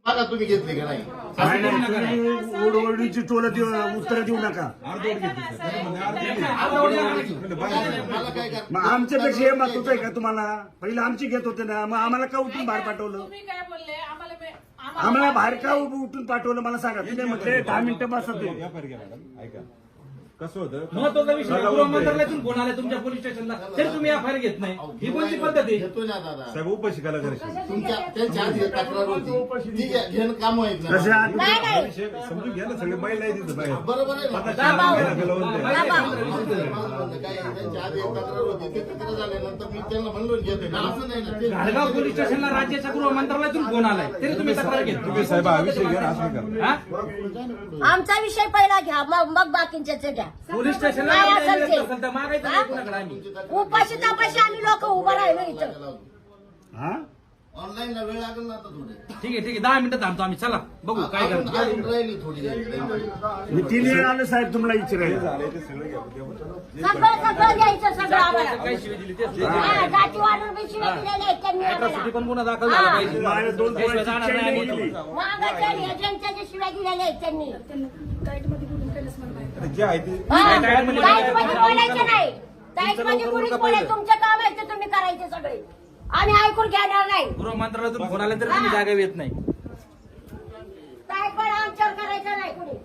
बघा तुम्ही घेतली का नाही? ओढवडीची टोल उत्तर देऊ नका. मला काय कर मग आमच्यापेक्षा हे महत्वाचं आहे का तुम्हाला? पहिलं आमची घेत होते ना, मग आम्हाला का उठून बाहेर पाठवलं? तुम्ही काय बोलले आम्हाला बाहेर का उठून पाठवलं मला सांगा. तुम्ही म्हटले 10 मिनिटं बसत ऐका कसं होतं महत्वाचा विषय गृहमंत्रालयातून फोन आला तुमच्या पोलीस स्टेशनला तरी तुम्ही एफआयआर घेत नाही. ही कोणती पद्धत आहे? घेतोय ना दादा. साहेब उपशिकाला करायचं तुमच्या त्यांच्या आधी तक्रार होती ती घेणं काम आहेत ना. कशा विषय समजून घ्या ना. सगळे बैल आहे तिथं बाहेर बरोबर आहे ना. आता काय त्यांच्या आधी एक तक्रार होती ते तक्रार झाल्यानंतर मी त्यांना म्हणलो घेतोय ना. असं नाही ना. घाडगाव पोलीस स्टेशनला राज्याच्या गृहमंत्रालयातून फोन आलाय तरी तुम्ही तक्रार घेत तुम्ही साहेब हा विषय घ्या ना, असं करा. हा? आमचा विषय पहिला घ्या, मग बाकींचे घ्या. पोलीस स्टेशनला काय न्याय असेल मिळत ते? नसेल तर मागायचं नाही कुणाकडे आम्ही. उपाशी तापाशी आम्ही लोक उभं राहिलो इथं. हा ऑनलाईन वेळ लागेल ना आता थोडे. ठीक आहे 10 मिनिटं थांबतो आम्ही. चला बघू काय अजून करतो. राहिली थोडी. मी 3 वेळ आलो साहेब तुम्हाला विचारायला. झालंय ते सगळं घ्या सगळं द्यायचं सगळं आम्हाला. काय शिवी दिली तेच द्या. हा, जातीवादून बी शिव्या दिलेल्या आहेत त्यांनी अॅट्रॉसिटी आम्हाला. पण गुन्हा दाखल झाला पाहिजे. माझ्या 2 त्याशिवाय जाणार नाही आम्ही. मागाच्या एजंटच्या ज्या शिव्या दिलेल्या आहेत त्यांनी. आता जे आहे ते हा, टाईटमध्ये टाईटमध्ये बोलायचं बोलायचं. नाही. टाईटमध्ये कोणीच बोलायचं. तुमचं काम आहे ते तुम्ही करायचे सगळे. आम्ही ऐकून घेणार नाही. गृहमंत्रालयातून फोन आला तरी तुम्ही जागा येत नाही. काय पण आमच्यावर करायचं नाही कुणी.